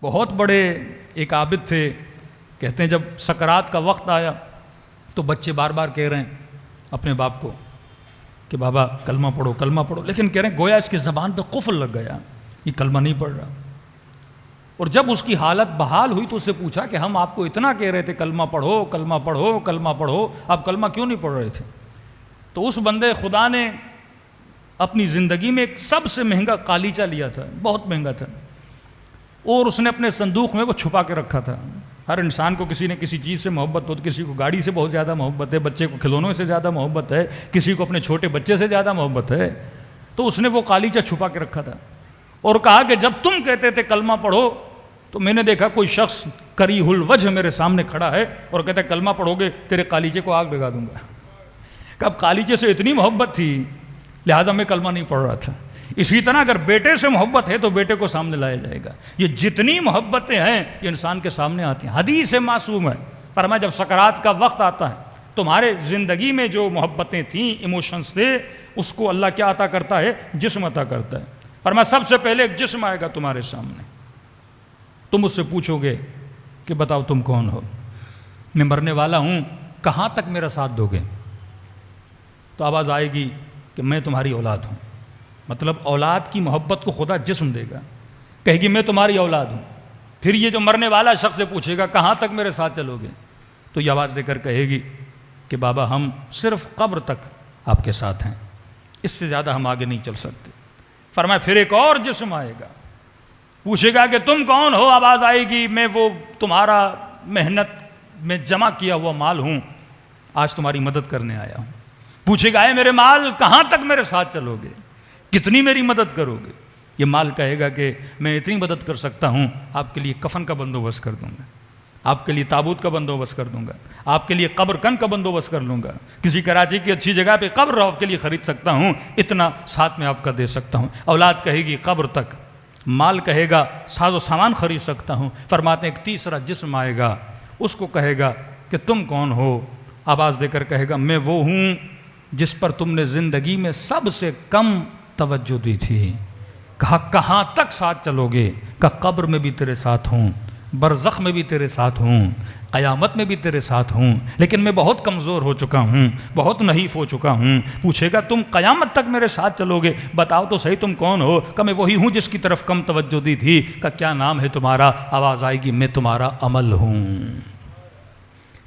بہت بڑے ایک عابد تھے، کہتے ہیں جب سکرات کا وقت آیا تو بچے بار بار کہہ رہے ہیں اپنے باپ کو کہ بابا کلمہ پڑھو کلمہ پڑھو، لیکن کہہ رہے ہیں گویا اس کی زبان پہ قفل لگ گیا، یہ کلمہ نہیں پڑھ رہا۔ اور جب اس کی حالت بحال ہوئی تو اس سے پوچھا کہ ہم آپ کو اتنا کہہ رہے تھے کلمہ پڑھو کلمہ پڑھو کلمہ پڑھو، آپ کلمہ کیوں نہیں پڑھ رہے تھے؟ تو اس بندے خدا نے اپنی زندگی میں ایک سب سے مہنگا قالیچہ لیا تھا، بہت مہنگا تھا، اور اس نے اپنے صندوق میں وہ چھپا کے رکھا تھا۔ ہر انسان کو کسی نہ کسی چیز سے محبت ہو، کسی کو گاڑی سے بہت زیادہ محبت ہے، بچے کو کھلونوں سے زیادہ محبت ہے، کسی کو اپنے چھوٹے بچے سے زیادہ محبت ہے، تو اس نے وہ قالیچہ چھپا کے رکھا تھا اور کہا کہ جب تم کہتے تھے کلمہ پڑھو تو میں نے دیکھا کوئی شخص کریہ الوجہ میرے سامنے کھڑا ہے اور کہتا ہے کلمہ پڑھو گے تیرے قالیچے کو آگ لگا دوں گا۔ کہ اب قالیچے سے اتنی محبت تھی لہٰذا میں کلمہ نہیں پڑھ رہا تھا۔ اسی طرح اگر بیٹے سے محبت ہے تو بیٹے کو سامنے لایا جائے گا۔ یہ جتنی محبتیں ہیں یہ انسان کے سامنے آتی ہیں۔ حدیث معصوم ہے، فرمایا جب سکرات کا وقت آتا ہے تمہارے زندگی میں جو محبتیں تھیں، ایموشنز تھے، اس کو اللہ کیا عطا کرتا ہے؟ جسم عطا کرتا ہے۔ فرمایا سب سے پہلے ایک جسم آئے گا تمہارے سامنے، تم اس سے پوچھو گے کہ بتاؤ تم کون ہو؟ میں مرنے والا ہوں، کہاں تک میرا ساتھ دو گے؟ تو آواز آئے گی کہ میں تمہاری اولاد ہوں۔ مطلب اولاد کی محبت کو خدا جسم دے گا، کہے گی میں تمہاری اولاد ہوں۔ پھر یہ جو مرنے والا شخص سے پوچھے گا کہاں تک میرے ساتھ چلو گے؟ تو یہ آواز دے کر کہے گی کہ بابا ہم صرف قبر تک آپ کے ساتھ ہیں، اس سے زیادہ ہم آگے نہیں چل سکتے۔ فرمایا پھر ایک اور جسم آئے گا، پوچھے گا کہ تم کون ہو؟ آواز آئے گی میں وہ تمہارا محنت میں جمع کیا ہوا مال ہوں، آج تمہاری مدد کرنے آیا ہوں۔ پوچھے گا اے میرے مال کہاں تک میرے ساتھ چلو گے؟ کتنی میری مدد کرو گے؟ یہ مال کہے گا کہ میں اتنی مدد کر سکتا ہوں، آپ کے لیے کفن کا بندوبست کر دوں گا، آپ کے لیے تابوت کا بندوبست کر دوں گا، آپ کے لیے قبر کن کا بندوبست کر لوں گا، کسی کراچی کی اچھی جگہ پہ قبر آپ کے لیے خرید سکتا ہوں، اتنا ساتھ میں آپ کا دے سکتا ہوں۔ اولاد کہے گی قبر تک، مال کہے گا ساز و سامان خرید سکتا ہوں۔ فرماتے ہیں ایک تیسرا جسم آئے گا، اس کو کہے گا کہ تم کون ہو؟ آواز دے کر کہے گا میں وہ ہوں جس پر تم نے زندگی میں سب سے کم توجہ دی تھی۔ کہا کہاں تک ساتھ چلو گے؟ کہا قبر میں بھی تیرے ساتھ ہوں، برزخ میں بھی تیرے ساتھ ہوں، قیامت میں بھی تیرے ساتھ ہوں، لیکن میں بہت کمزور ہو چکا ہوں، بہت نحیف ہو چکا ہوں۔ پوچھے گا تم قیامت تک میرے ساتھ چلو گے؟ بتاؤ تو صحیح تم کون ہو؟ کہ میں وہی ہوں جس کی طرف کم توجہ دی تھی۔ کہ کیا نام ہے تمہارا؟ آواز آئے گی میں تمہارا عمل ہوں۔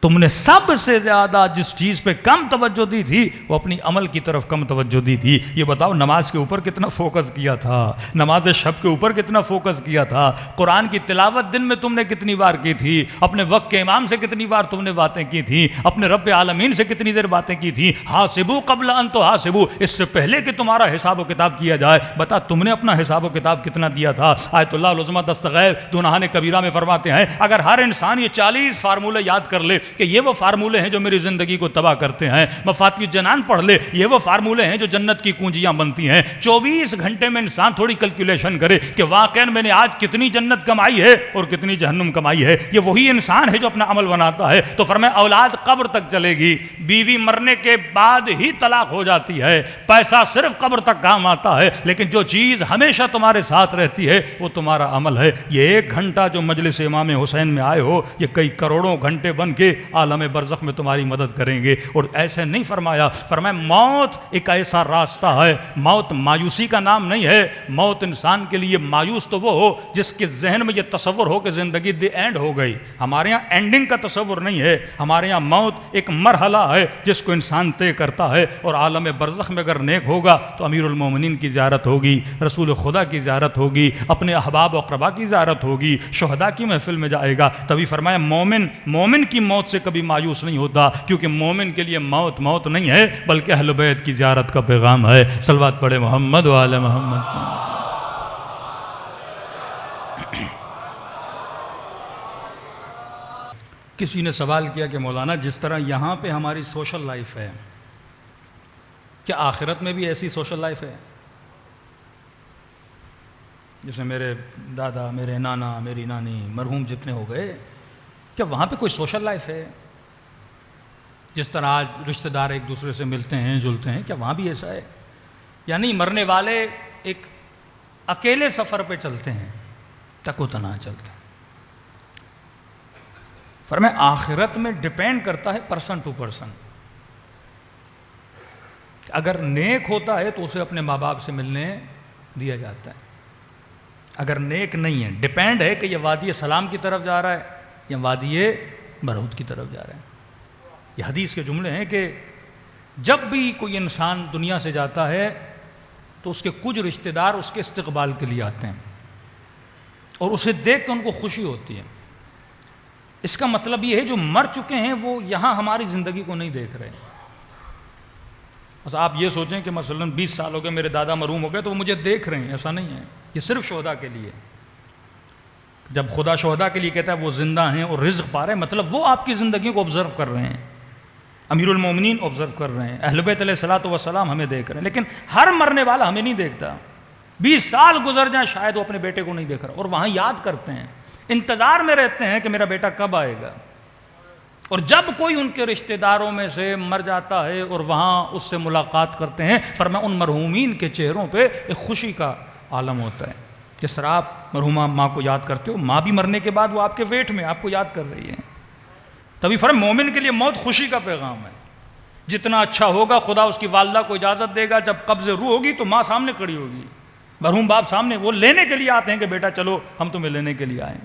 تم نے سب سے زیادہ جس چیز پہ کم توجہ دی تھی وہ اپنی عمل کی طرف کم توجہ دی تھی۔ یہ بتاؤ نماز کے اوپر کتنا فوکس کیا تھا، نماز شب کے اوپر کتنا فوکس کیا تھا، قرآن کی تلاوت دن میں تم نے کتنی بار کی تھی، اپنے وقت کے امام سے کتنی بار تم نے باتیں کی تھی، اپنے رب عالمین سے کتنی دیر باتیں کی تھی۔ حاسبو قبل ان تحاسبو، اس سے پہلے کہ تمہارا حساب و کتاب کیا جائے بتا تم نے اپنا حساب و کتاب کتنا دیا تھا۔ آیت اللہ العظمہ دستغیر دونہان کبیرہ میں فرماتے ہیں اگر ہر انسان یہ 40 فارمولے یاد کر لے کہ یہ وہ فارمولے ہیں جو میری زندگی کو تباہ کرتے ہیں، مفاتیح الجنان پڑھ لے یہ وہ فارمولے ہیں جو جنت کی کنجیاں بنتی ہیں، 24 گھنٹے میں انسان تھوڑی کیلکولیشن کرے کہ واقعا میں نے آج کتنی جنت کمائی ہے اور کتنی جہنم کمائی ہے، یہ وہی انسان ہے جو اپنا عمل بناتا ہے۔ تو فرمایا اولاد قبر تک چلے گی، بیوی مرنے کے بعد ہی طلاق ہو جاتی ہے، پیسہ صرف قبر تک کام آتا ہے، لیکن جو چیز ہمیشہ تمہارے ساتھ رہتی ہے وہ تمہارا عمل ہے۔ یہ 1 گھنٹہ جو مجلس امام حسین میں آئے ہو یہ کئی کروڑوں گھنٹے بن کے عالم برزخ میں تمہاری مدد کریں گے۔ اور ایسے نہیں فرمایا موت ایک ایسا راستہ ہے، موت مایوسی کا نام نہیں ہے۔ موت انسان کے لیے مایوس تو وہ ہو جس کے ذہن میں یہ تصور ہو کہ زندگی دی اینڈ ہو گئی۔ ہمارے یہاں اینڈنگ کا تصور نہیں ہے، ہمارے یہاں موت ایک مرحلہ ہے جس کو انسان طے کرتا ہے۔ اور عالم برزخ میں اگر نیک ہوگا تو امیر المومنین کی زیارت ہوگی، رسول خدا کی زیارت ہوگی، اپنے احباب و اقربا کی زیارت ہوگی، شہداء کی محفل میں جائے گا۔ تبھی فرمایا مومن کی موت سے کبھی مایوس نہیں ہوتا، کیونکہ مومن کے لیے موت نہیں ہے بلکہ اہل بیت کی زیارت کا پیغام ہے۔ صلوات پڑھے محمد و آل محمد۔ کسی نے سوال کیا کہ مولانا جس طرح یہاں پہ ہماری سوشل لائف ہے کیا آخرت میں بھی ایسی سوشل لائف ہے؟ جیسے میرے دادا، میرے نانا، میری نانی مرحوم جتنے ہو گئے، کیا وہاں پہ کوئی سوشل لائف ہے؟ جس طرح آج رشتہ دار ایک دوسرے سے ملتے ہیں جلتے ہیں، کیا وہاں بھی ایسا ہے؟ یعنی مرنے والے ایک اکیلے سفر پہ چلتے ہیں، تک و تنہا چلتے ہیں۔ فرمایا آخرت میں ڈیپینڈ کرتا ہے پرسن ٹو پرسن. اگر نیک ہوتا ہے تو اسے اپنے ماں باپ سے ملنے دیا جاتا ہے. اگر نیک نہیں ہے ڈیپینڈ ہے کہ یہ وادی سلام کی طرف جا رہا ہے یا وادی برہوت کی طرف جا رہا ہے. یہ حدیث کے جملے ہیں کہ جب بھی کوئی انسان دنیا سے جاتا ہے تو اس کے کچھ رشتہ دار اس کے استقبال کے لیے آتے ہیں اور اسے دیکھ کے ان کو خوشی ہوتی ہے. اس کا مطلب یہ ہے جو مر چکے ہیں وہ یہاں ہماری زندگی کو نہیں دیکھ رہے. بس آپ یہ سوچیں کہ مثلا 20 سال ہو گئے میرے دادا مرحوم ہو گئے تو وہ مجھے دیکھ رہے ہیں، ایسا نہیں ہے. یہ صرف شہداء کے لیے. جب خدا شہداء کے لیے کہتا ہے وہ زندہ ہیں اور رزق پا رہے ہیں، مطلب وہ آپ کی زندگی کو آبزرو کر رہے ہیں. امیر المومنین آبزرو کر رہے ہیں، اہل بیت علیہ الصلوۃ والسلام ہمیں دیکھ رہے ہیں. لیکن ہر مرنے والا ہمیں نہیں دیکھتا. 20 سال گزر جائیں شاید وہ اپنے بیٹے کو نہیں دیکھ رہا اور وہاں یاد کرتے ہیں، انتظار میں رہتے ہیں کہ میرا بیٹا کب آئے گا. اور جب کوئی ان کے رشتہ داروں میں سے مر جاتا ہے اور وہاں اس سے ملاقات کرتے ہیں، فرمایا ان مرحومین کے چہروں پہ ایک خوشی کا عالم ہوتا ہے. جس طرح آپ مرحومہ ماں کو یاد کرتے ہو، ماں بھی مرنے کے بعد وہ آپ کے ویٹ میں آپ کو یاد کر رہی ہے. تبھی فرمایا مومن کے لیے موت خوشی کا پیغام ہے. جتنا اچھا ہوگا خدا اس کی والدہ کو اجازت دے گا، جب قبض روح ہوگی تو ماں سامنے کھڑی ہوگی، مرحوم باپ سامنے، وہ لینے کے لیے آتے ہیں کہ بیٹا چلو ہم تمہیں لینے کے لیے آئیں.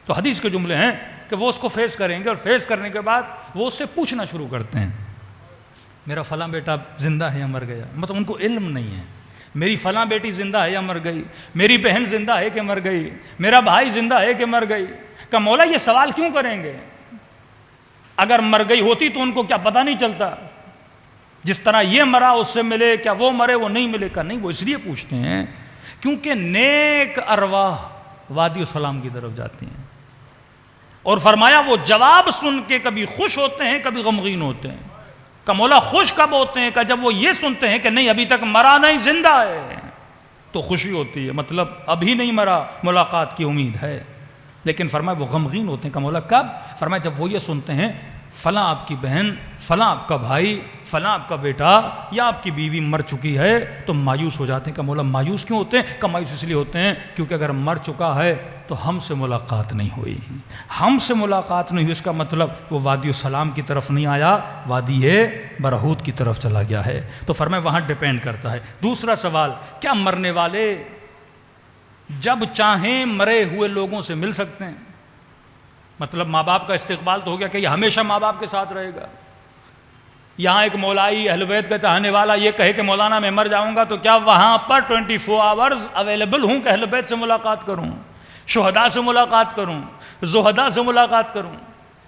تو حدیث کے جملے ہیں کہ وہ اس کو فیس کریں گے اور فیس کرنے کے بعد وہ اس سے پوچھنا شروع کرتے ہیں میرا فلاں بیٹا زندہ ہے یا مر گیا. مطلب ان کو علم نہیں ہے میری فلاں بیٹی زندہ ہے یا مر گئی، میری بہن زندہ ہے کہ مر گئی، میرا بھائی زندہ ہے کہ مر گئی. کہ مولا یہ سوال کیوں کریں گے؟ اگر مر گئی ہوتی تو ان کو کیا پتہ نہیں چلتا؟ جس طرح یہ مرا اس سے ملے، کیا وہ مرے وہ نہیں ملے؟ کا نہیں، وہ اس لیے پوچھتے ہیں کیونکہ نیک ارواح وادی السلام کی طرف جاتی ہیں. اور فرمایا وہ جواب سن کے کبھی خوش ہوتے ہیں کبھی غمگین ہوتے ہیں. کہ مولا خوش کب ہوتے ہیں؟ کہ جب وہ یہ سنتے ہیں کہ نہیں ابھی تک مرا نہیں، زندہ ہے، تو خوشی ہوتی ہے، مطلب ابھی نہیں مرا، ملاقات کی امید ہے. لیکن فرمایا وہ غمگین ہوتے ہیں. کہ مولا کب؟ فرمایا جب وہ یہ سنتے ہیں فلاں آپ کی بہن، فلاں آپ کا بھائی، فلاں آپ کا بیٹا یا آپ کی بیوی مر چکی ہے تو مایوس ہو جاتے ہیں. کہ مولا مایوس کیوں ہوتے ہیں؟ کہ مایوس اس لیے ہوتے ہیں کیونکہ اگر مر چکا ہے تو ہم سے ملاقات نہیں ہوئی، ہم سے ملاقات نہیں ہوئی، اس کا مطلب وہ وادی السلام کی طرف نہیں آیا، وادی برہوت کی طرف چلا گیا ہے. تو فرمایا وہاں ڈیپینڈ کرتا ہے. دوسرا سوال، کیا مرنے والے جب چاہیں مرے ہوئے لوگوں سے مل سکتے ہیں؟ مطلب ماں باپ کا استقبال تو ہو گیا کہ یہ ہمیشہ ماں باپ کے ساتھ رہے گا. یہاں ایک مولائی اہل بیت کا چاہنے والا یہ کہے کہ مولانا میں مر جاؤں گا تو کیا وہاں پر 24 آورز اویلیبل ہوں کہ اہل بیت سے ملاقات کروں، شہداء سے ملاقات کروں، زہداء سے ملاقات کروں؟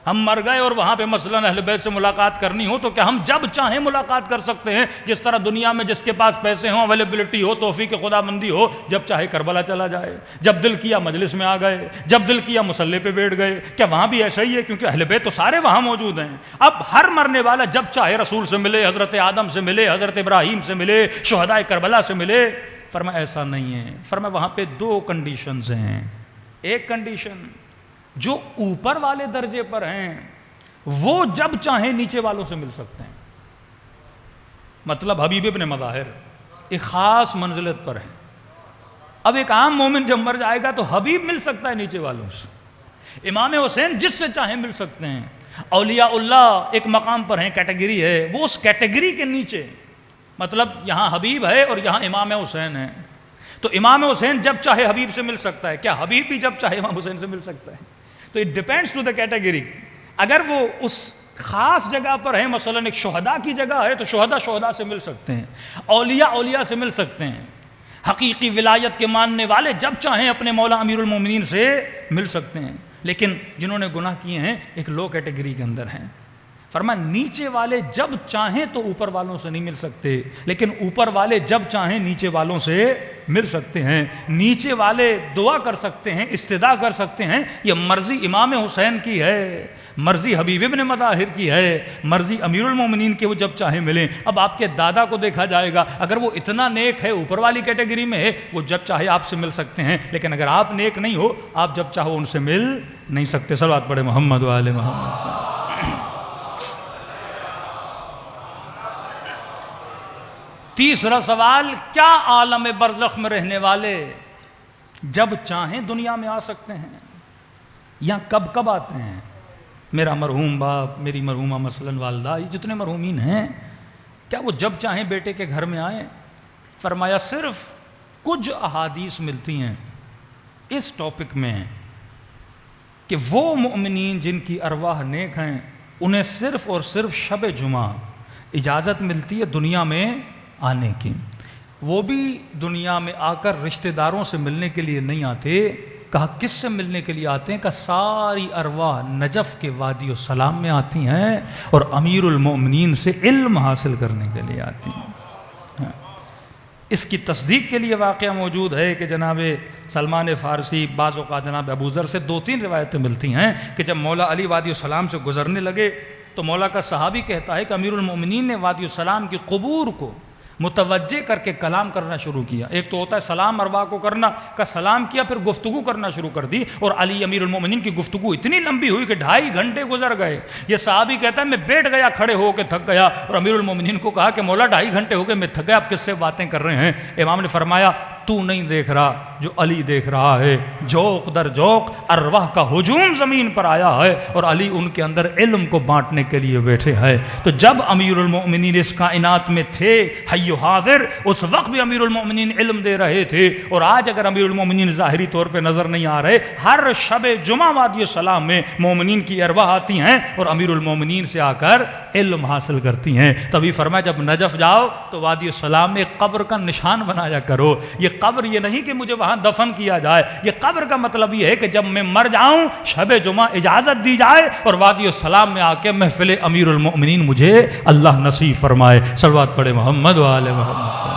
ہم مر گئے اور وہاں پہ مثلا اہل بیت سے ملاقات کرنی ہو تو کیا ہم جب چاہیں ملاقات کر سکتے ہیں؟ جس طرح دنیا میں جس کے پاس پیسے ہوں، اویلیبلٹی ہو، توفیق خدا بندی ہو، جب چاہے کربلا چلا جائے، جب دل کیا مجلس میں آ گئے، جب دل کیا مصلی پہ بیٹھ گئے. کیا وہاں بھی ایسا ہی ہے؟ کیونکہ اہل بیت تو سارے وہاں موجود ہیں. اب ہر مرنے والا جب چاہے رسول سے ملے، حضرت آدم سے ملے، حضرت ابراہیم سے ملے، شہداء کربلا سے ملے. فرمایا ایسا نہیں ہے. فرمایا وہاں پہ 2 کنڈیشنز ہیں. ایک کنڈیشن جو اوپر والے درجے پر ہیں وہ جب چاہیں نیچے والوں سے مل سکتے ہیں. مطلب حبیب ابن مظاہر ایک خاص منزلت پر ہے. اب ایک عام مومن جب مر جائے گا تو حبیب مل سکتا ہے نیچے والوں سے. امام حسین جس سے چاہیں مل سکتے ہیں. اولیاء اللہ ایک مقام پر ہیں، کیٹیگری ہے، وہ اس کیٹیگری کے نیچے، مطلب یہاں حبیب ہے اور یہاں امام حسین ہے. تو امام حسین جب چاہے حبیب سے مل سکتا ہے. کیا حبیب بھی جب چاہے امام حسین سے مل سکتا ہے؟ تو it depends to the category. اگر وہ اس خاص جگہ پر ہے، مثلا ایک شہداء کی جگہ ہے تو شہداء سے مل سکتے ہیں، اولیاء سے مل سکتے ہیں. حقیقی ولایت کے ماننے والے جب چاہیں اپنے مولا امیر المومنین سے مل سکتے ہیں. لیکن جنہوں نے گناہ کیے ہیں ایک لو کیٹیگری کے اندر ہیں. فرمایا نیچے والے جب چاہیں تو اوپر والوں سے نہیں مل سکتے، لیکن اوپر والے جب چاہیں نیچے والوں سے مل سکتے ہیں. نیچے والے دعا کر سکتے ہیں، استدعا کر سکتے ہیں. یہ مرضی امام حسین کی ہے، مرضی حبیب ابن مظاہر کی ہے، مرضی امیر المومنین کی، وہ جب چاہیں ملیں. اب آپ کے دادا کو دیکھا جائے گا، اگر وہ اتنا نیک ہے، اوپر والی کیٹیگری میں ہے، وہ جب چاہے آپ سے مل سکتے ہیں. لیکن اگر آپ نیک نہیں ہو، آپ جب چاہو ان سے مل نہیں سکتے. صلوات پڑھے محمد و آل محمد. تیسرا سوال، کیا عالم برزخ میں رہنے والے جب چاہیں دنیا میں آ سکتے ہیں یا کب کب آتے ہیں؟ میرا مرحوم باپ، میری مرحومہ مثلاً والدہ، یہ جتنے مرحومین ہیں، کیا وہ جب چاہیں بیٹے کے گھر میں آئیں؟ فرمایا صرف کچھ احادیث ملتی ہیں اس ٹاپک میں کہ وہ مومنین جن کی ارواح نیک ہیں انہیں صرف اور صرف شب جمعہ اجازت ملتی ہے دنیا میں آنے کی، وہ بھی دنیا میں آ کر رشتہ داروں سے ملنے کے لیے نہیں آتے۔ کہا کس سے ملنے کے لیے آتے ہیں؟ کہا ساری ارواح نجف کے وادی السلام میں آتی ہیں اور امیر المومنین سے علم حاصل کرنے کے لیے آتی ہیں۔ اس کی تصدیق کے لیے واقعہ موجود ہے کہ جناب سلمان فارسی، بعض اوقات جناب ابو ذر سے 2-3 روایتیں ملتی ہیں کہ جب مولا علی وادی السلام سے گزرنے لگے تو مولا کا صحابی کہتا ہے کہ امیر المومنین نے وادی السلام کی قبور کو متوجہ کر کے کلام کرنا شروع کیا۔ ایک تو ہوتا ہے سلام ارواح کو کرنا، کا سلام کیا، پھر گفتگو کرنا شروع کر دی، اور علی امیر المومنین کی گفتگو اتنی لمبی ہوئی کہ 2.5 گھنٹے گزر گئے۔ یہ صحابی کہتا ہے میں بیٹھ گیا، کھڑے ہو کے تھک گیا، اور امیر المومنین کو کہا کہ مولا 2.5 گھنٹے ہو گئے میں تھک گیا، آپ کس سے باتیں کر رہے ہیں؟ امام نے فرمایا تو نہیں دیکھ رہا جو علی دیکھ رہا ہے، جوق در جوق ارواح کا ہجوم زمین پر آیا ہے اور علی ان کے اندر علم کو بانٹنے کے لیے بیٹھے ہیں۔ تو جب امیر المومنین اس کائنات میں تھے حی و حاضر، اس وقت بھی امیر المومنین علم دے رہے تھے، اور آج اگر امیر المومنین ظاہری طور پہ نظر نہیں آ رہے، ہر شب جمعہ وادی السلام میں مومنین کی ارواح آتی ہیں اور امیر المومنین سے آ کر علم حاصل کرتی ہیں۔ تبھی فرمایا جب نجف جاؤ تو وادی السلام میں ایک قبر کا نشان بنایا کرو۔ یہ قبر یہ نہیں کہ مجھے وہاں دفن کیا جائے، یہ قبر کا مطلب یہ ہے کہ جب میں مر جاؤں شب جمعہ اجازت دی جائے اور وادی السلام میں آ کے محفل امیر المومنین مجھے اللہ نصیب فرمائے۔ صلوات پڑھے محمد و آل محمد۔